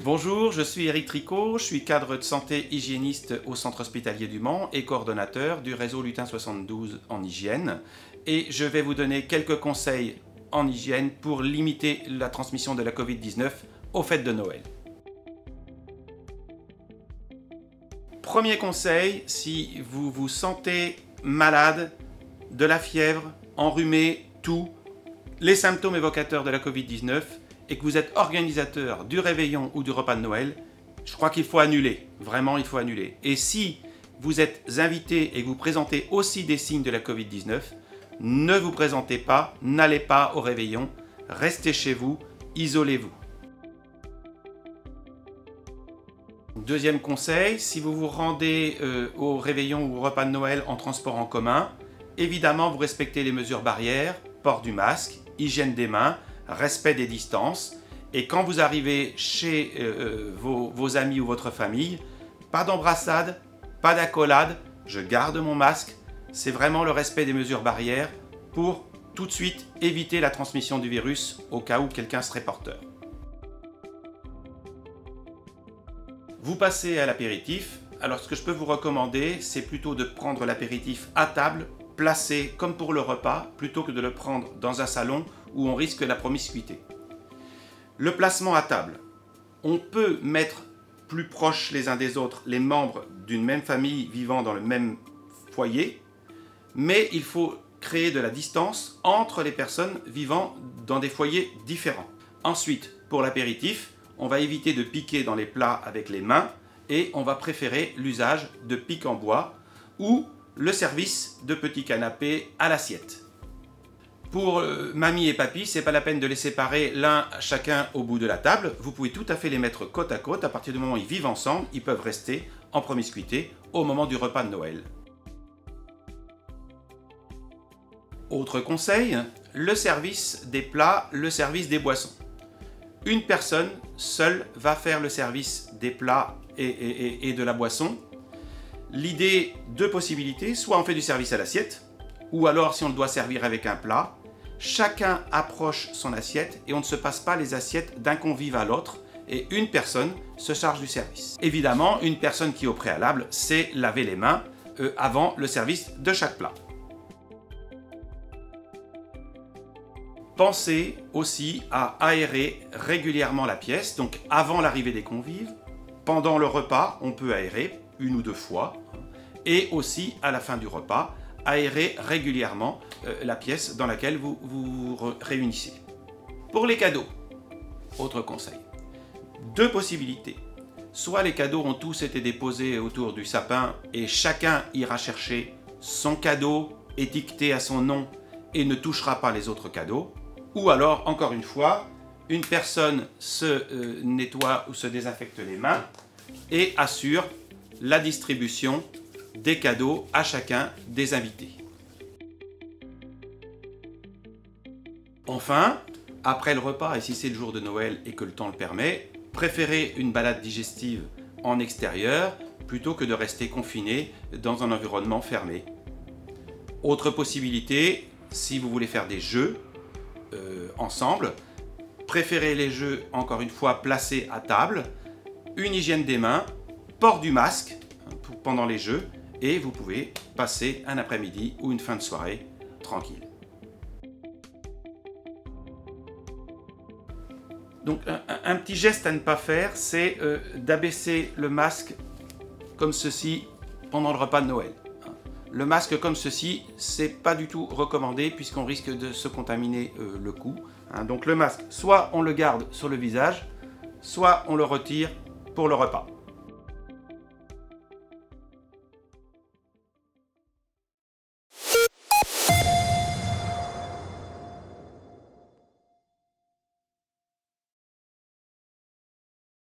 Bonjour, je suis Éric Tricot, je suis cadre de santé hygiéniste au centre hospitalier du Mans et coordonnateur du réseau Lutin 72 en hygiène. Et je vais vous donner quelques conseils en hygiène pour limiter la transmission de la Covid-19 aux fêtes de Noël. Premier conseil, si vous vous sentez malade, de la fièvre, enrhumé, toux, les symptômes évocateurs de la Covid-19 et que vous êtes organisateur du réveillon ou du repas de Noël, je crois qu'il faut annuler. Vraiment, il faut annuler. Et si vous êtes invité et que vous présentez aussi des signes de la Covid-19, ne vous présentez pas, n'allez pas au réveillon, restez chez vous, isolez-vous. Deuxième conseil, si vous vous rendez au réveillon ou au repas de Noël en transport en commun, évidemment vous respectez les mesures barrières, port du masque, hygiène des mains, respect des distances. Et quand vous arrivez chez vos amis ou votre famille, pas d'embrassade, pas d'accolade, je garde mon masque. C'est vraiment le respect des mesures barrières pour tout de suite éviter la transmission du virus au cas où quelqu'un serait porteur. Vous passez à l'apéritif. Alors ce que je peux vous recommander, c'est plutôt de prendre l'apéritif à table, placé comme pour le repas, plutôt que de le prendre dans un salon où on risque la promiscuité. Le placement à table. On peut mettre plus proches les uns des autres les membres d'une même famille vivant dans le même foyer, mais il faut créer de la distance entre les personnes vivant dans des foyers différents. Ensuite, pour l'apéritif, on va éviter de piquer dans les plats avec les mains et on va préférer l'usage de pics en bois ou le service de petits canapés à l'assiette. Pour mamie et papy, c'est pas la peine de les séparer l'un chacun au bout de la table. Vous pouvez tout à fait les mettre côte à côte. À partir du moment où ils vivent ensemble, ils peuvent rester en promiscuité au moment du repas de Noël. Autre conseil, le service des plats, le service des boissons. Une personne seule va faire le service des plats et de la boisson. L'idée, deux possibilités, soit on fait du service à l'assiette, ou alors si on le doit servir avec un plat, chacun approche son assiette et on ne se passe pas les assiettes d'un convive à l'autre et une personne se charge du service. Évidemment, une personne qui au préalable sait laver les mains avant le service de chaque plat. Pensez aussi à aérer régulièrement la pièce, donc avant l'arrivée des convives. Pendant le repas, on peut aérer une ou deux fois, et aussi à la fin du repas, aérer régulièrement la pièce dans laquelle vous vous réunissez. Pour les cadeaux, autre conseil, deux possibilités. Soit les cadeaux ont tous été déposés autour du sapin et chacun ira chercher son cadeau étiqueté à son nom et ne touchera pas les autres cadeaux. Ou alors, encore une fois, une personne se nettoie ou se désinfecte les mains et assure la distribution des cadeaux à chacun des invités. Enfin, après le repas, et si c'est le jour de Noël et que le temps le permet, préférez une balade digestive en extérieur plutôt que de rester confiné dans un environnement fermé. Autre possibilité, si vous voulez faire des jeux ensemble, préférez les jeux, encore une fois, placés à table, une hygiène des mains, port du masque pendant les jeux, et vous pouvez passer un après-midi ou une fin de soirée tranquille. Donc un petit geste à ne pas faire, c'est d'abaisser le masque comme ceci pendant le repas de Noël. Le masque comme ceci, c'est pas du tout recommandé puisqu'on risque de se contaminer le cou. Donc le masque, soit on le garde sur le visage, soit on le retire pour le repas.